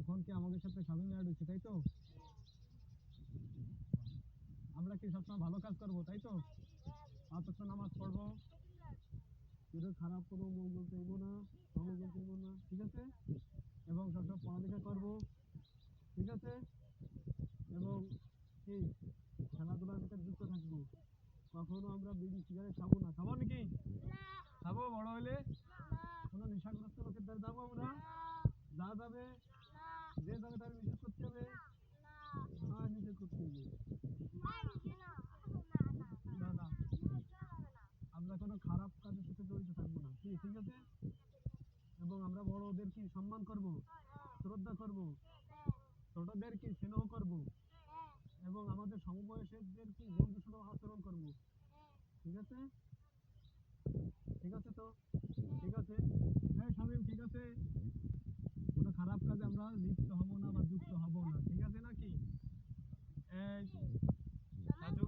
এখন কি আমাদের সাথে স্বামী অ্যাড হচ্ছে, তাই তো? আমরা কি সবসময় ভালো কাজ করবো, তাই তো? 5 ওয়াক্ত নামাজ পড়বো, কেউ খারাপ কোনো মঙ্গল চাইবো না, অমঙ্গল চাইবো না, ঠিক আছে? এবং সবসময় পড়ালেখা করবো, ঠিক আছে? এবং কি খেলাধুলার ভিতরে যুক্ত থাকবো। কখনো আমরা বিড়ি সিগারেট খাবো না, খাবো নাকি? খাবো বড় হলে? কোনো নেশাগ্রস্ত লোকের দ্বারা যাবো আমরা? যা যাবে, যে যাবে তার নিষেধ করতে হবে। হ্যাঁ, নিষেধ করতে হবে। না না, আমরা কোনো খারাপ কাজের সাথে জড়িত থাকবো না, কি ঠিক আছে? এবং আমরা বড়দের কি সম্মান করব, শ্রদ্ধা করব, ছোটদের কি স্নেহ করব, এবং আমাদের সমবয়সীদের কি বন্ধুসুলভ আচরণ করব, ঠিক আছে? ঠিক আছে তো? ঠিক আছে। হ্যাঁ শামীম, ঠিক আছে। কোনো খারাপ কাজে আমরা লিপ্ত হব না বা যুক্ত হব না, ঠিক আছে নাকি? এই রাজু,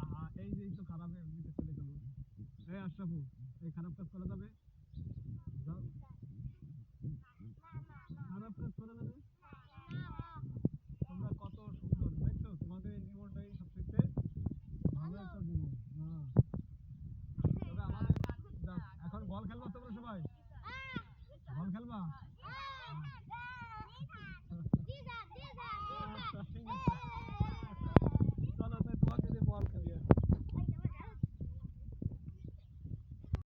আহা, এই যে এই তো খারাপের দিকে চলে গেল। এই আশরাফু, এই খারাপ কাজ করা যাবে? যাও, খারাপ কাজ করা যাবে?